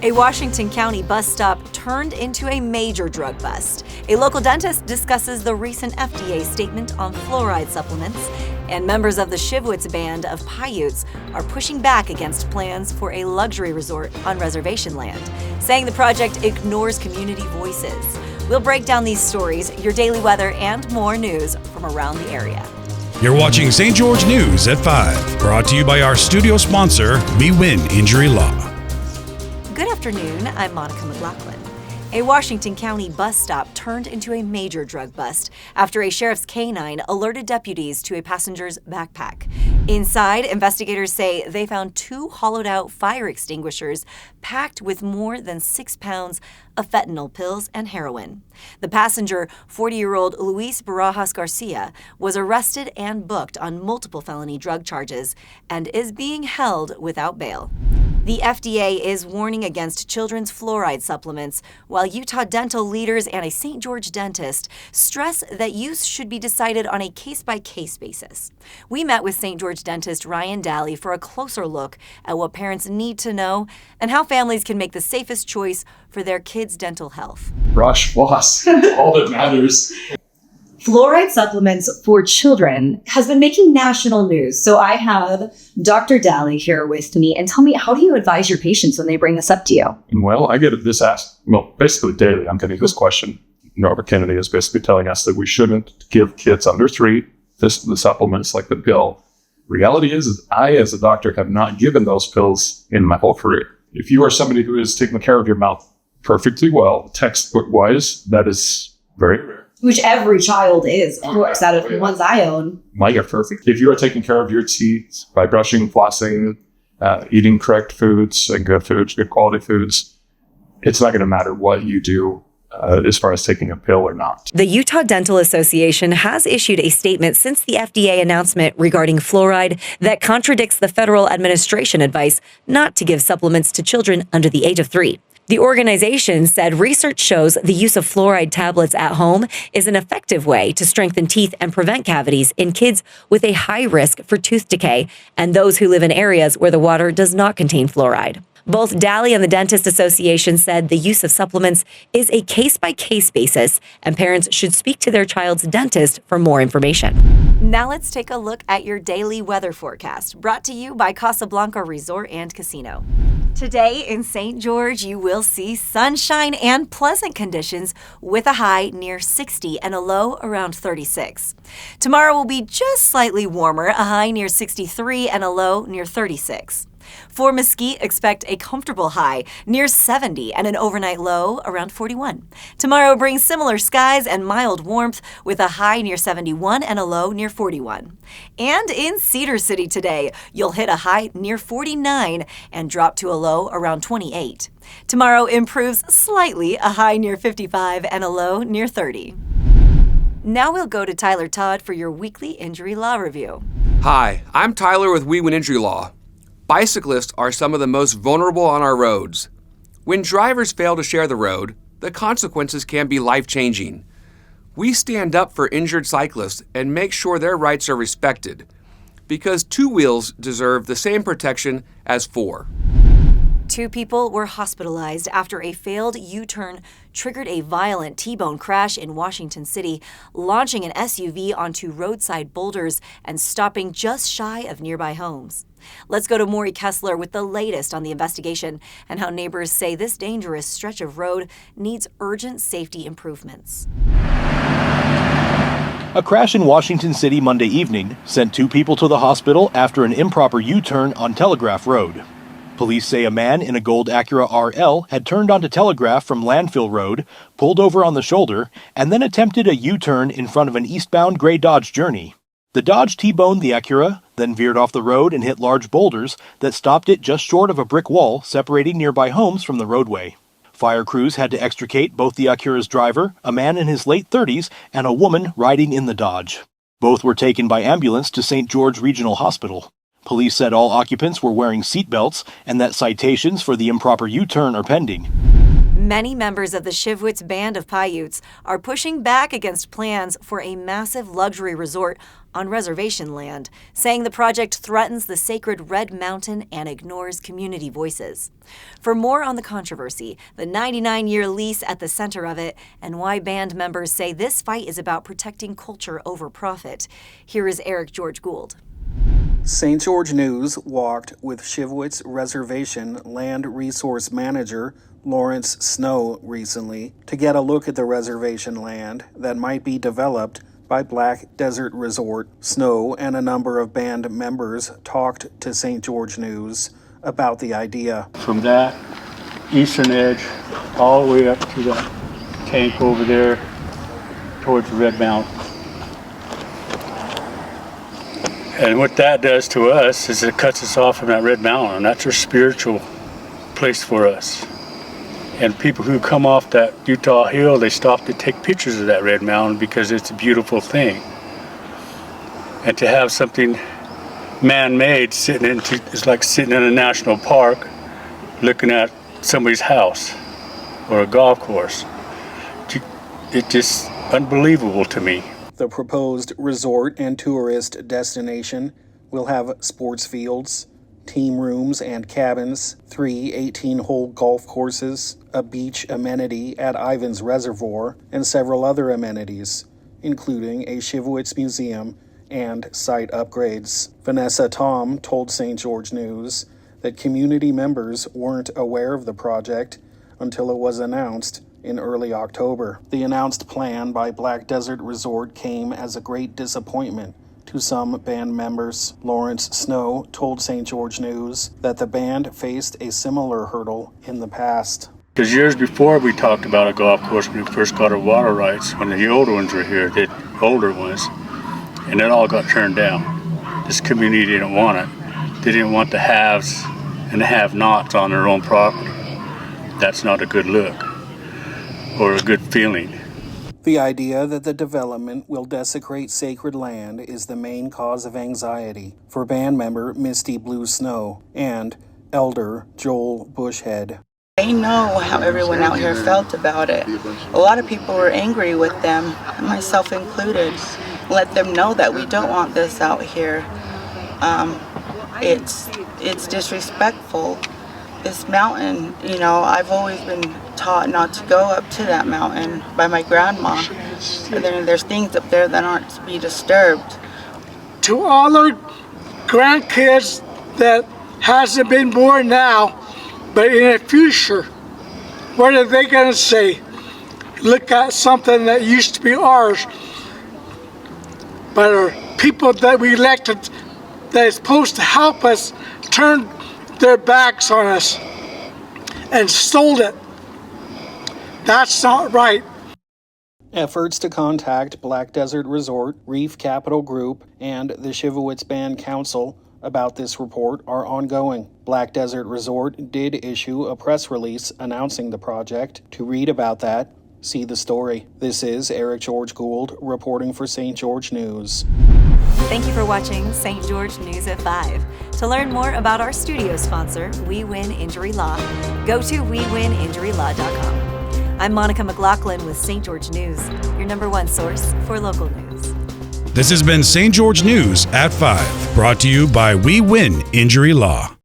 A Washington County bus stop turned into a major drug bust. A local dentist discusses the recent FDA statement on fluoride supplements. And members of the Shivwits Band of Paiutes are pushing back against plans for a luxury resort on reservation land, saying the project ignores community voices. We'll break down these stories, your daily weather, and more news from around the area. You're watching St. George News at 5, brought to you by our studio sponsor, Win Injury Law. Good afternoon, I'm Monica McLaughlin. A Washington County bus stop turned into a major drug bust after a sheriff's canine alerted deputies to a passenger's backpack. Inside, investigators say they found 2 hollowed-out fire extinguishers packed with more than 6 pounds of fentanyl pills and heroin. The passenger, 40-year-old Luis Barajas Garcia, was arrested and booked on multiple felony drug charges and is being held without bail. The FDA is warning against children's fluoride supplements, while Utah dental leaders and a St. George dentist stress that use should be decided on a case-by-case basis. We met with St. George dentist Ryan Daly for a closer look at what parents need to know and how families can make the safest choice for their kids' dental health. Brush, floss, all that matters. Fluoride supplements for children has been making national news. So I have Dr. Daly here with me. And tell me, how do you advise your patients when they bring this up to you? Well, I get this asked, basically daily. I'm getting this question. Norbert Kennedy is basically telling us that we shouldn't give kids under 3 the supplements like the pill. Reality is I, as a doctor, have not given those pills in my whole career. If you are somebody who is taking care of your mouth perfectly well, textbook-wise, that is very rare. Which every child is, of course, out of the ones I own. Mine are perfect. If you are taking care of your teeth by brushing, flossing, eating correct foods and good foods, good quality foods, it's not going to matter what you do as far as taking a pill or not. The Utah Dental Association has issued a statement since the FDA announcement regarding fluoride that contradicts the federal administration advice not to give supplements to children under the age of 3. The organization said research shows the use of fluoride tablets at home is an effective way to strengthen teeth and prevent cavities in kids with a high risk for tooth decay and those who live in areas where the water does not contain fluoride. Both Daly and the Dentist Association said the use of supplements is a case-by-case basis, and parents should speak to their child's dentist for more information. Now let's take a look at your daily weather forecast, brought to you by Casablanca Resort and Casino. Today in St. George, you will see sunshine and pleasant conditions with a high near 60 and a low around 36. Tomorrow will be just slightly warmer, a high near 63 and a low near 36. For Mesquite, expect a comfortable high near 70 and an overnight low around 41. Tomorrow brings similar skies and mild warmth with a high near 71 and a low near 41. And in Cedar City today, you'll hit a high near 49 and drop to a low around 28. Tomorrow improves slightly, a high near 55 and a low near 30. Now we'll go to Tyler Todd for your weekly injury law review. Hi, I'm Tyler with Win Injury Law. Bicyclists are some of the most vulnerable on our roads. When drivers fail to share the road, the consequences can be life-changing. We stand up for injured cyclists and make sure their rights are respected, because 2 wheels deserve the same protection as 4. 2 people were hospitalized after a failed U-turn triggered a violent T-bone crash in Washington City, launching an SUV onto roadside boulders and stopping just shy of nearby homes. Let's go to Maury Kessler with the latest on the investigation and how neighbors say this dangerous stretch of road needs urgent safety improvements. A crash in Washington City Monday evening sent 2 people to the hospital after an improper U-turn on Telegraph Road. Police say a man in a gold Acura RL had turned onto Telegraph from Landfill Road, pulled over on the shoulder, and then attempted a U-turn in front of an eastbound gray Dodge Journey. The Dodge T-boned the Acura, then veered off the road and hit large boulders that stopped it just short of a brick wall separating nearby homes from the roadway. Fire crews had to extricate both the Acura's driver, a man in his late 30s, and a woman riding in the Dodge. Both were taken by ambulance to St. George Regional Hospital. Police said all occupants were wearing seatbelts and that citations for the improper U-turn are pending. Many members of the Shivwits Band of Paiutes are pushing back against plans for a massive luxury resort on reservation land, saying the project threatens the sacred Red Mountain and ignores community voices. For more on the controversy, the 99-year lease at the center of it, and why band members say this fight is about protecting culture over profit, here is Eric George Gould. St. George News walked with Shivwits Reservation Land Resource Manager Lawrence Snow recently to get a look at the reservation land that might be developed by Black Desert Resort. Snow and a number of band members talked to St. George News about the idea. From that eastern edge all the way up to the tank over there towards Red Mountain. And what that does to us is it cuts us off from that Red Mountain. That's a spiritual place for us. And people who come off that Utah Hill, they stop to take pictures of that Red Mountain because it's a beautiful thing. And to have something man-made it's like sitting in a national park looking at somebody's house or a golf course. It's just unbelievable to me. The proposed resort and tourist destination will have sports fields, team rooms and cabins, 3 18-hole golf courses, a beach amenity at Ivans Reservoir, and several other amenities, including a Shivwits museum and site upgrades. Vanessa Tom told St. George News that community members weren't aware of the project until it was announced in early October. The announced plan by Black Desert Resort came as a great disappointment to some band members. Lawrence Snow told St. George News that the band faced a similar hurdle in the past. Because years before we talked about a golf course when we first got our water rights, when the older ones were here, the older ones, and it all got turned down. This community didn't want it. They didn't want the haves and the have-nots on their own property. That's not a good look or a good feeling. The idea that the development will desecrate sacred land is the main cause of anxiety for band member Misty Blue Snow and Elder Joel Bushhead. They know how everyone out here felt about it. A lot of people were angry with them, myself included. Let them know that we don't want this out here. It's disrespectful. This mountain, I've always been taught not to go up to that mountain by my grandma. And then there's things up there that aren't to be disturbed. To all our grandkids that hasn't been born now, but in the future, what are they going to say? Look at something that used to be ours, but our people that we elected that is supposed to help us turned their backs on us and stole it. That's not right. Efforts to contact Black Desert Resort, Reef Capital Group, and the Shivwits Band Council about this report are ongoing. Black Desert Resort did issue a press release announcing the project. To read about that, see the story. This is Eric George Gould reporting for St. George News. Thank you for watching St. George News at 5. To learn more about our studio sponsor, We Win Injury Law, go to WeWinInjuryLaw.com. I'm Monica McLaughlin with St. George News, your #1 source for local news. This has been St. George News at 5, brought to you by We Win Injury Law.